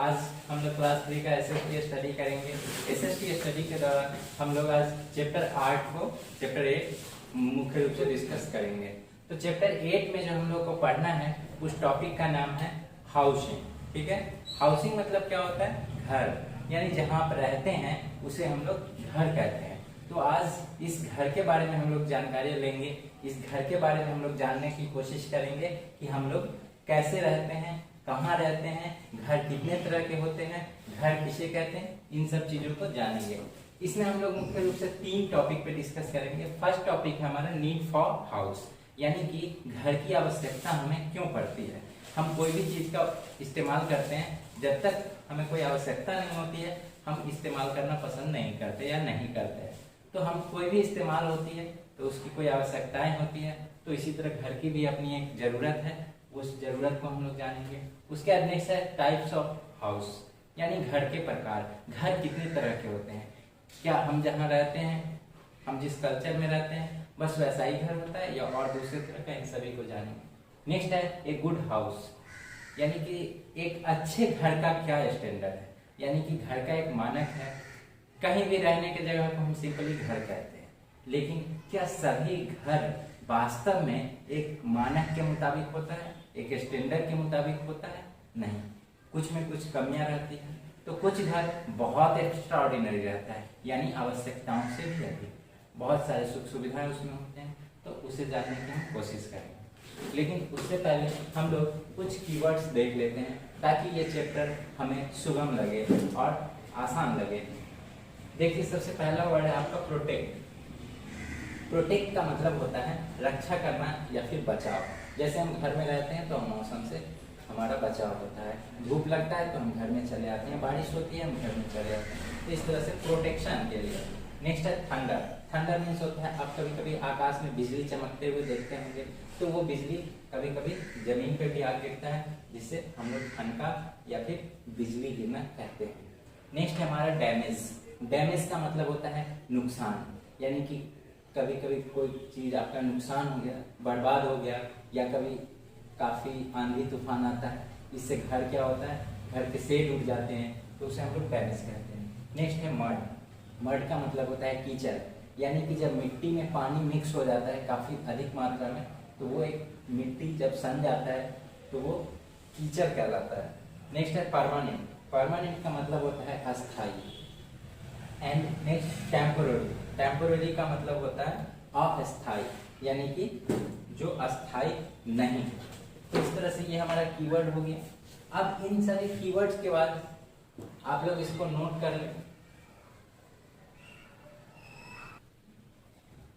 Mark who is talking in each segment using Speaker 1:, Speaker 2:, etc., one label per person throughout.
Speaker 1: आज हम लोग क्लास 3 का एसएसटी स्टडी करेंगे। एसएसटी स्टडी के दौरान हम लोग आज चैप्टर 8 को चैप्टर 8 मुख्य रूप से डिस्कस करेंगे। तो चैप्टर 8 में जो हम लोग को पढ़ना है उस टॉपिक का नाम है हाउसिंग। ठीक है, हाउसिंग मतलब क्या होता है? घर, यानी जहाँ आप रहते हैं उसे हम लोग घर कहते हैं। तो आज इस घर के बारे में हम लोग जानकारी लेंगे। इस घर के बारे में हम लोग जानने की कोशिश करेंगे कि हम लोग कैसे रहते हैं, कहाँ रहते हैं, घर कितने तरह के होते हैं, घर किसे कहते हैं, इन सब चीजों को जानेंगे। इसमें हम लोग मुख्य रूप से 3 टॉपिक पे डिस्कस करेंगे। फर्स्ट टॉपिक है हमारा नीड फॉर हाउस, यानी कि घर की आवश्यकता हमें क्यों पड़ती है। हम कोई भी चीज का इस्तेमाल करते हैं, जब तक हमें कोई आवश्यकता नहीं होती है हम इस्तेमाल करना पसंद नहीं करते या नहीं करते हैं। तो हम कोई भी इस्तेमाल होती है तो उसकी कोई आवश्यकताएं होती है, तो इसी तरह घर की भी अपनी एक जरूरत है, उस जरूरत को हम लोग जानेंगे। उसके बाद नेक्स्ट है टाइप्स ऑफ हाउस, यानी घर के प्रकार। घर कितने तरह के होते हैं, क्या हम जहाँ रहते हैं, हम जिस कल्चर में रहते हैं बस वैसा ही घर होता है या और दूसरे तरह का, इन सभी को जानेंगे। नेक्स्ट है एक गुड हाउस, यानी कि एक अच्छे घर का क्या स्टैंडर्ड है, यानी कि घर का एक मानक है। कहीं भी रहने की जगह को हम सिंपली घर कहते हैं, लेकिन क्या सभी घर वास्तव में एक मानक के मुताबिक होता है, एक स्टैंडर्ड के मुताबिक होता है? नहीं, कुछ में कुछ कमियां रहती हैं। तो कुछ घर बहुत एक्स्ट्राऑर्डिनरी रहता है, यानी आवश्यकताओं से भी अधिक, बहुत सारे सुख सुविधाएं उसमें होते हैं, तो उसे जानने की हम कोशिश करेंगे। लेकिन उससे पहले हम लोग कुछ कीवर्ड्स देख लेते हैं ताकि ये चैप्टर हमें सुगम लगे और आसान लगे। देखिए, सबसे पहला वर्ड है आपका प्रोटेक्ट। प्रोटेक्ट का मतलब होता है रक्षा करना या फिर बचाव। जैसे हम घर में रहते हैं तो हम मौसम से हमारा बचाव होता है, धूप लगता है तो हम घर में चले आते हैं, बारिश होती है हम घर में चले आते हैं, तो इस तरह से प्रोटेक्शन के लिए। नेक्स्ट है थंडर। थंडर मीन्स होता है, आप कभी कभी आकाश में बिजली चमकते हुए देखते होंगे, तो वो बिजली कभी कभी जमीन पे भी आ गिरता है, जिससे हम लोग ठनका या फिर बिजली गिरना कहते हैं। नेक्स्ट है हमारा डैमेज। डैमेज का मतलब होता है नुकसान, यानी कि कभी कभी कोई चीज आपका नुकसान हो गया, बर्बाद हो गया, या कभी काफी आंधी तूफान आता है, इससे घर क्या होता है, घर के शेड उड़ जाते हैं, तो उसे हम लोग डैमेज कहते हैं। नेक्स्ट है मड। मड का मतलब होता है कीचड़, यानी कि जब मिट्टी में पानी मिक्स हो जाता है काफी अधिक मात्रा में, तो वो एक मिट्टी जब सन जाता है तो वो कीचड़ कहलाता है। नेक्स्ट है परमानेंट। परमानेंट का मतलब होता है अस्थायी। And next temporary. टेम्पोररी का मतलब होता है अस्थायी, यानी कि जो अस्थायी नहीं। तो इस तरह से ये हमारा कीवर्ड हो गया। अब इन सारे कीवर्ड्स के बाद आप लोग इसको नोट कर लें।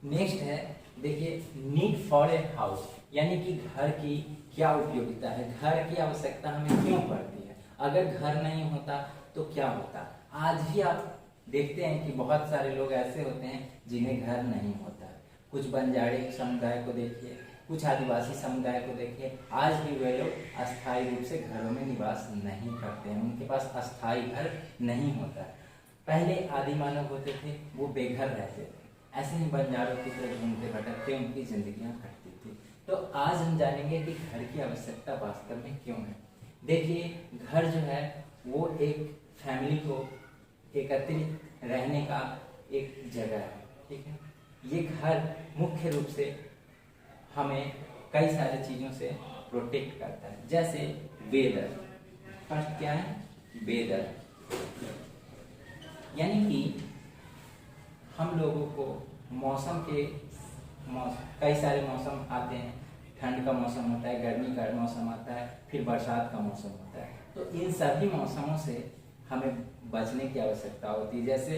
Speaker 1: नेक्स्ट है, देखिए, नीड फॉर ए हाउस, यानी कि घर की क्या उपयोगिता है, घर की आवश्यकता हमें क्यों पड़ती है। अगर घर नहीं होता तो क्या होता। आज भी आप देखते हैं कि बहुत सारे लोग ऐसे होते हैं जिन्हें घर नहीं होता। कुछ बंजारे समुदाय को देखिए, कुछ आदिवासी समुदाय को देखिए, आज भी वे लोग अस्थायी रूप से घरों में निवास नहीं करते हैं, उनके पास अस्थायी घर नहीं होता। पहले आदि मानव होते थे, वो बेघर रहते थे, ऐसे ही बंजारों की तरह घूमते भटकते उनकी जिंदगियां कटती थी। तो आज हम जानेंगे कि घर की आवश्यकता वास्तव में क्यों है। देखिए, घर जो है वो एक फैमिली को एकत्रित रहने का एक जगह है। ठीक है, ये घर मुख्य रूप से हमें कई सारी चीजों से प्रोटेक्ट करता है, जैसे वेदर। फर्स्ट क्या है? वेदर, यानी कि हम लोगों को मौसम के कई सारे मौसम आते हैं। ठंड का मौसम होता है, गर्मी का मौसम आता है, फिर बरसात का मौसम होता है। तो इन सभी मौसमों से हमें बचने की आवश्यकता होती है। जैसे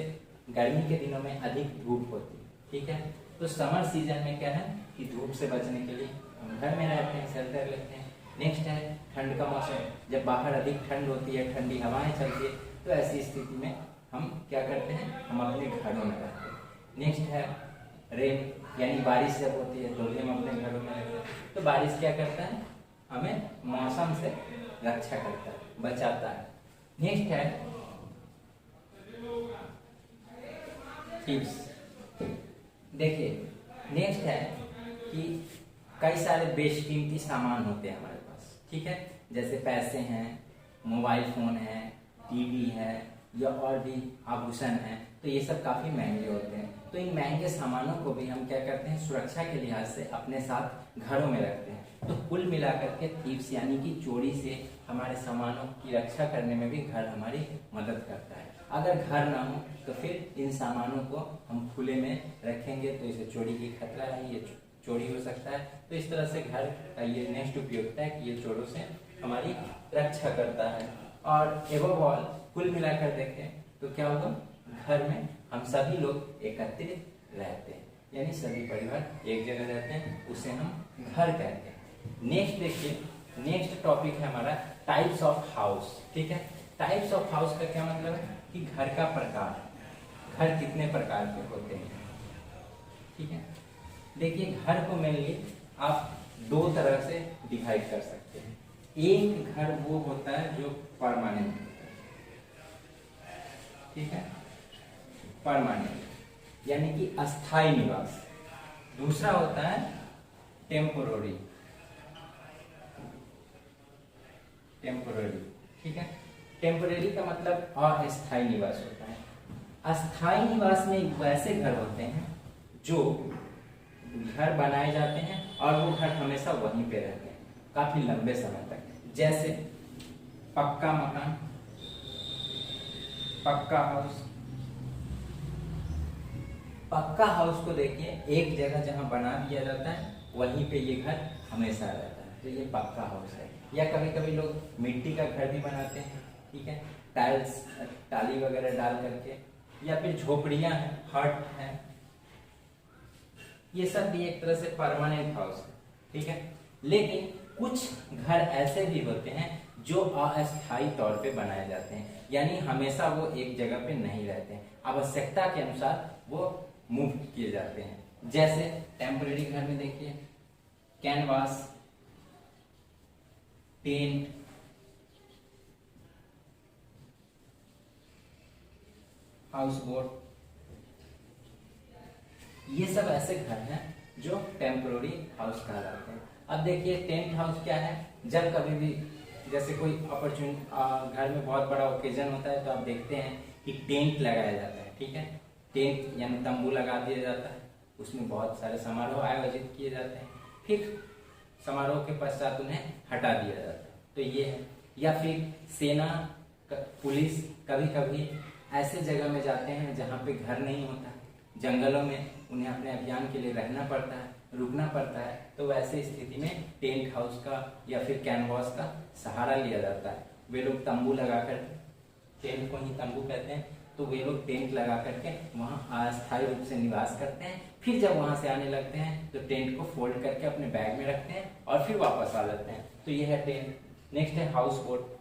Speaker 1: गर्मी के दिनों में अधिक धूप होती है, ठीक है, तो समर सीजन में क्या है कि धूप से बचने के लिए हम घर में रहते हैं, शेल्टर लेते हैं। नेक्स्ट है ठंड का मौसम, जब बाहर अधिक ठंड होती है, ठंडी हवाएं चलती है, तो ऐसी स्थिति में हम क्या करते हैं, हम अपने घरों में रहते हैं। नेक्स्ट है रेन, यानी बारिश जब होती है तो हम अपने घरों में रहते हैं। तो बारिश क्या करता है, हमें मौसम से रक्षा करता है, बचाता है। नेक्स्ट है टिप्स। देखिए, नेक्स्ट है कि कई सारे बेशकीमती सामान होते हैं हमारे पास, ठीक है, जैसे पैसे हैं, मोबाइल फोन है, टीवी है या और भी आभूषण है, तो ये सब काफी महंगे होते हैं। तो इन महंगे सामानों को भी हम क्या करते हैं, सुरक्षा के लिहाज से अपने साथ घरों में रखते हैं। तो कुल मिलाकर के थीव्स यानी कि चोरी से हमारे सामानों की रक्षा करने में भी घर हमारी मदद करता है। अगर घर ना हो तो फिर इन सामानों को हम खुले में रखेंगे तो इसे चोरी की खतरा है, ये चोरी हो सकता है। तो इस तरह से घर का ये नेक्स्ट उपयोगिता है कि ये चोरों से हमारी रक्षा करता है। और एबव ऑल कुल मिलाकर देखें तो क्या होगा, घर में हम सभी लोग एकत्रित रहते हैं, यानी सभी परिवार एक जगह रहते हैं, उसे हम घर कहते हैं। नेक्स्ट देखिए, नेक्स्ट टॉपिक है हमारा टाइप्स ऑफ हाउस। ठीक है, टाइप्स ऑफ हाउस का क्या मतलब है कि घर का प्रकार, घर कितने प्रकार के होते हैं। ठीक है, देखिए घर को मेनली आप दो तरह से डिवाइड कर सकते हैं। एक घर वो होता है जो परमानेंट होता है, ठीक है, परमानेंट यानी कि अस्थायी निवास। दूसरा होता है टेम्पोररी, टेम्पोररी। ठीक है, टेम्पोररी का मतलब अस्थायी निवास होता है। अस्थायी निवास में वैसे घर होते हैं जो घर बनाए जाते हैं और वो घर हमेशा वहीं पे रहते हैं काफी लंबे समय तक, जैसे पक्का मकान, पक्का हाउस। पक्का हाउस को देखिए, एक जगह जहां बना दिया जाता है वहीं पे ये घर हमेशा रहता है, तो ये पक्का हाउस है। या कभी कभी लोग मिट्टी का घर भी बनाते हैं, ठीक है, टाइल्स टाली वगैरह डाल करके, या फिर झोपड़ियां हैं, हट है, ये सब भी एक तरह से परमानेंट हाउस है। ठीक है, लेकिन कुछ घर ऐसे भी होते हैं जो अस्थायी तौर पे बनाए जाते हैं, यानी हमेशा वो एक जगह पे नहीं रहते हैं, आवश्यकता के अनुसार वो मूव किए जाते हैं। जैसे टेम्परेरी घर में देखिए कैनवास, टेंट, हाउस बोट, ये सब ऐसे घर हैं जो टेम्पोररी हाउस कहलाते हैं। अब देखिए टेंट हाउस क्या है, जब कभी भी जैसे कोई अपॉर्चुनिटी घर में बहुत बड़ा ओकेजन होता है तो आप देखते हैं कि टेंट लगाया जाता है। ठीक है, टेंट यानी तंबू लगा दिया जाता है, उसमें बहुत सारे समारोह आयोजित किए जाते हैं, फिर समारोह के पश्चात उन्हें हटा दिया जाता है, तो ये है। या फिर सेना, पुलिस कभी कभी ऐसे जगह में जाते हैं जहाँ पे घर नहीं होता, जंगलों में उन्हें अपने अभियान के लिए रहना पड़ता है, रुकना पड़ता है, तो वैसे स्थिति में टेंट हाउस का या फिर कैनवास का सहारा लिया जाता है। वे लोग तंबू लगाकर, टेंट को ही तंबू कहते हैं, तो वे लोग टेंट लगा करके वहाँ अस्थायी रूप से निवास करते हैं। फिर जब वहां से आने लगते हैं तो टेंट को फोल्ड करके अपने बैग में रखते हैं और फिर वापस आ जाते हैं, तो ये है टेंट। नेक्स्ट है हाउस बोट।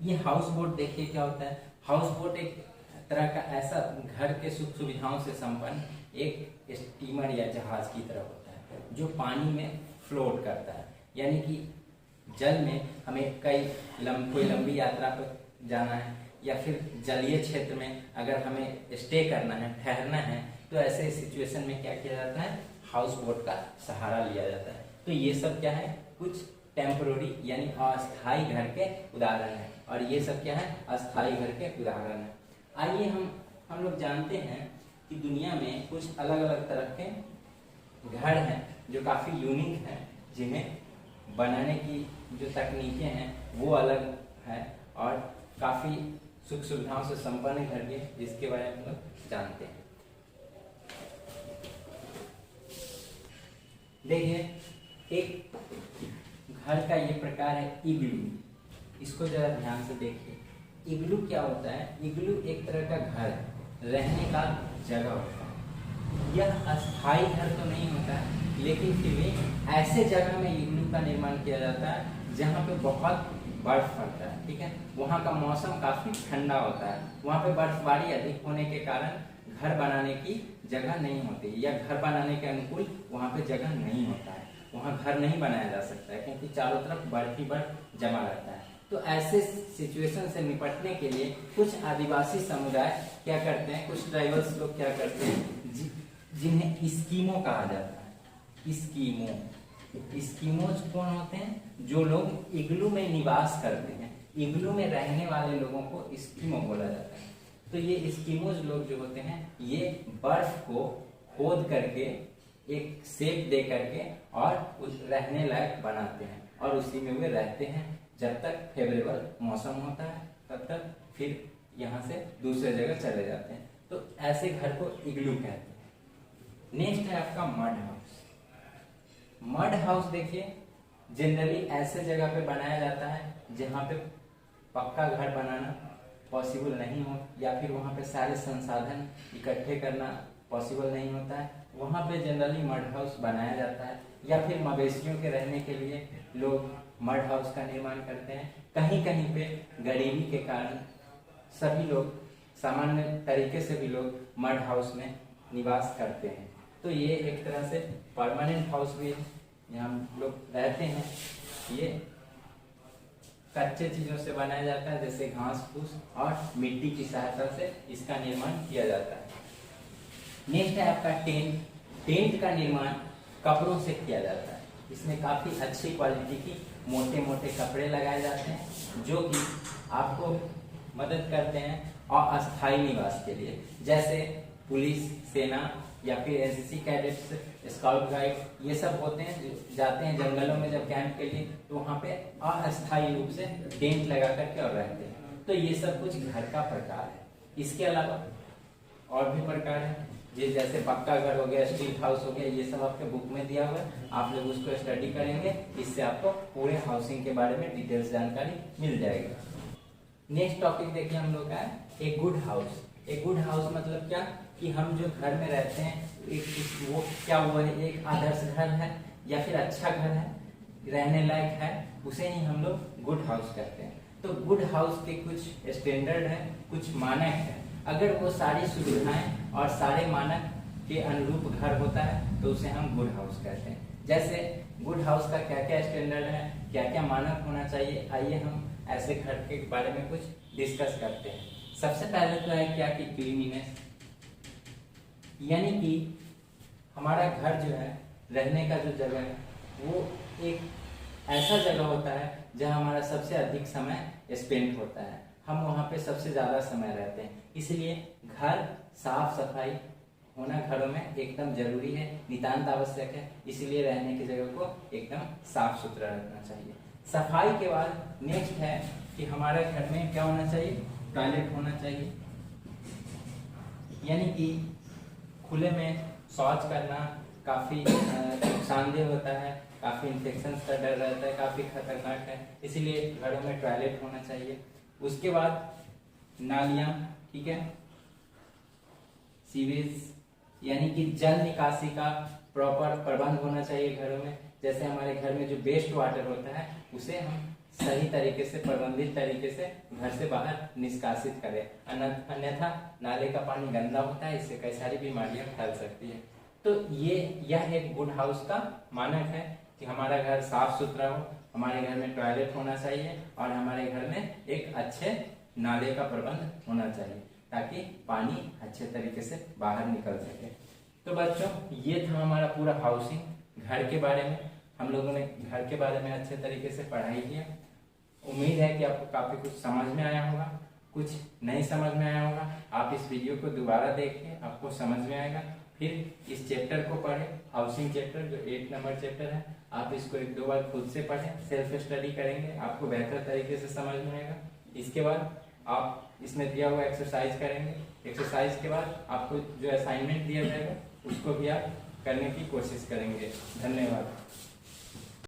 Speaker 1: ये हाउस बोट देखिए क्या होता है, हाउस बोट एक तरह का ऐसा घर के सुख सुविधाओं से संपन्न एक स्टीमर या जहाज की तरह होता है जो पानी में फ्लोट करता है, यानी कि जल में हमें कोई लंबी यात्रा पर जाना है या फिर जलीय क्षेत्र में अगर हमें स्टे करना है, ठहरना है, तो ऐसे सिचुएशन में क्या किया जाता है, हाउस बोट का सहारा लिया जाता है। तो ये सब क्या है, कुछ टेम्पोररी यानी अस्थायी घर के उदाहरण है, और ये सब क्या है, अस्थायी घर के उदाहरण है। आइए हम लोग जानते हैं कि दुनिया में कुछ अलग अलग तरह के घर हैं जो काफी यूनिक हैं, जिन्हें बनाने की जो तकनीकें हैं वो अलग है और काफी सुख सुविधाओं से संपन्न घर के, जिसके बारे में हम लोग जानते हैं। देखिए एक घर का ये प्रकार है इग्लू, इसको जरा ध्यान से देखिए। इग्लू क्या होता है, इग्लू एक तरह का घर है, रहने का जगह होता है। यह अस्थायी घर तो नहीं होता है, लेकिन फिर भी ऐसे जगह में इग्लू का निर्माण किया जाता है जहाँ पे बहुत बर्फ पड़ता है। ठीक है, वहाँ का मौसम काफी ठंडा होता है, वहाँ पे बर्फबारी अधिक होने के कारण घर बनाने की जगह नहीं होती, या घर बनाने के अनुकूल वहाँ पे जगह नहीं होता है, वहाँ घर नहीं बनाया जा सकता है क्योंकि चारों तरफ बर्फ ही बर्फ जमा रहता है। तो ऐसे सिचुएशन से निपटने के लिए कुछ आदिवासी समुदाय क्या करते हैं, कुछ ट्राइबल्स लोग क्या करते हैं, जिन्हें स्कीमो कहा जाता है। स्कीमोज कौन होते हैं, जो लोग इग्लू में निवास करते हैं इग्लू में रहने वाले लोगों को एस्किमो बोला जाता है। तो ये एस्किमोज लोग जो होते हैं ये बर्फ को खोद करके एक शेप दे करके और उस रहने लायक बनाते हैं और उसी में वे रहते हैं जब तक फेवरेबल मौसम होता है, तब तक फिर यहाँ से दूसरे जगह चले जाते हैं। तो ऐसे घर को इग्लू कहते हैं। नेक्स्ट है आपका मड हाउस। मड हाउस देखिए जनरली ऐसे जगह पे बनाया जाता है जहाँ पे पक्का घर बनाना पॉसिबल नहीं हो या फिर वहाँ पे सारे संसाधन इकट्ठे करना पॉसिबल नहीं होता है, वहाँ पे जनरली मड हाउस बनाया जाता है। या फिर मवेशियों के रहने के लिए लोग मड हाउस का निर्माण करते हैं। कहीं कहीं पे गरीबी के कारण सभी लोग सामान्य तरीके से भी लोग मड हाउस में निवास करते हैं। तो ये एक तरह से परमानेंट हाउस भी है यहाँ हम लोग रहते हैं। ये कच्चे चीजों से बनाया जाता है जैसे घास फूस और मिट्टी की सहायता से इसका निर्माण किया जाता है। नेक्स्ट है आपका टेंट। टेंट का निर्माण कपड़ों से किया जाता है। इसमें काफी अच्छी क्वालिटी की मोटे मोटे कपड़े लगाए जाते हैं जो कि आपको मदद करते हैं अस्थायी निवास के लिए, जैसे पुलिस, सेना या फिर एनसीसी कैडेट्स, स्काउट गाइड ये सब होते हैं जो जाते हैं जंगलों में जब कैंप के लिए, तो वहाँ पे अस्थायी रूप से टेंट लगा करके और रहते हैं। तो ये सब कुछ घर का प्रकार है। इसके अलावा और भी प्रकार है जैसे पक्का घर हो गया, स्टील हाउस हो गया, ये सब आपके बुक में दिया हुआ है, आप लोग उसको स्टडी करेंगे, इससे आपको पूरे हाउसिंग के बारे में डिटेल्स जानकारी मिल जाएगी। नेक्स्ट टॉपिक देखिए हम लोग का है a good house. A good house मतलब क्या कि हम जो घर में रहते हैं एक वो क्या हुआ है, एक आदर्श घर है या फिर अच्छा घर है, रहने लायक है, उसे ही हम लोग गुड हाउस कहते हैं। तो गुड हाउस के कुछ स्टैंडर्ड है, कुछ मानक है। अगर वो सारी सुविधाएं और सारे मानक के अनुरूप घर होता है तो उसे हम गुड हाउस कहते हैं। जैसे गुड हाउस का क्या क्या स्टैंडर्ड है, क्या क्या मानक होना चाहिए, आइए हम ऐसे घर के बारे में कुछ डिस्कस करते हैं। सबसे पहले तो है क्या कि क्लीनिनेस, यानी कि हमारा घर जो है, रहने का जो जगह है वो एक ऐसा जगह होता है जहाँ हमारा सबसे अधिक समय स्पेंड होता है, हम वहाँ पे सबसे ज्यादा समय रहते हैं। इसलिए घर साफ सफाई होना घरों में एकदम जरूरी है, नितांत आवश्यक है। इसलिए रहने की जगह को एकदम साफ सुथरा रखना चाहिए। सफाई के बाद नेक्स्ट है कि हमारे घर में क्या होना चाहिए, टॉयलेट होना चाहिए। यानी कि खुले में शौच करना काफी नुकसानदेह होता है, काफी इन्फेक्शन का डर रहता है, काफी खतरनाक है, इसलिए घरों में टॉयलेट होना चाहिए। उसके बाद नालियां, ठीक है, सीवेज यानी कि जल निकासी का प्रॉपर प्रबंध होना चाहिए घरों में। जैसे हमारे घर में जो वेस्ट वाटर होता है उसे हम सही तरीके से, प्रबंधित तरीके से घर से बाहर निष्कासित करें, अन्यथा नाले का पानी गंदा होता है, इससे कई सारी बीमारियां फैल सकती है। तो यह एक गुड हाउस का मानक है कि हमारा घर साफ सुथरा हो, हमारे घर में टॉयलेट होना चाहिए और हमारे घर में एक अच्छे नाले का प्रबंध होना चाहिए ताकि पानी अच्छे तरीके से बाहर निकल सके। तो बच्चों ये था हमारा पूरा हाउसिंग घर के बारे में। हम लोगों ने घर के बारे में अच्छे तरीके से पढ़ाई किया। उम्मीद है कि आपको काफी कुछ समझ में आया होगा, कुछ नहीं समझ में आया होगा। आप इस वीडियो को दोबारा देखिए, आपको समझ में आएगा। फिर इस चैप्टर को पढ़ें, हाउसिंग चैप्टर जो 8 नंबर चैप्टर है, आप इसको 1-2 बार खुद से पढ़ें, सेल्फ स्टडी करेंगे, आपको बेहतर तरीके से समझ में आएगा। इसके बाद आप इसमें दिया हुआ एक्सरसाइज करेंगे। एक्सरसाइज के बाद आपको जो असाइनमेंट दिया जाएगा उसको भी आप करने की कोशिश करेंगे। धन्यवाद।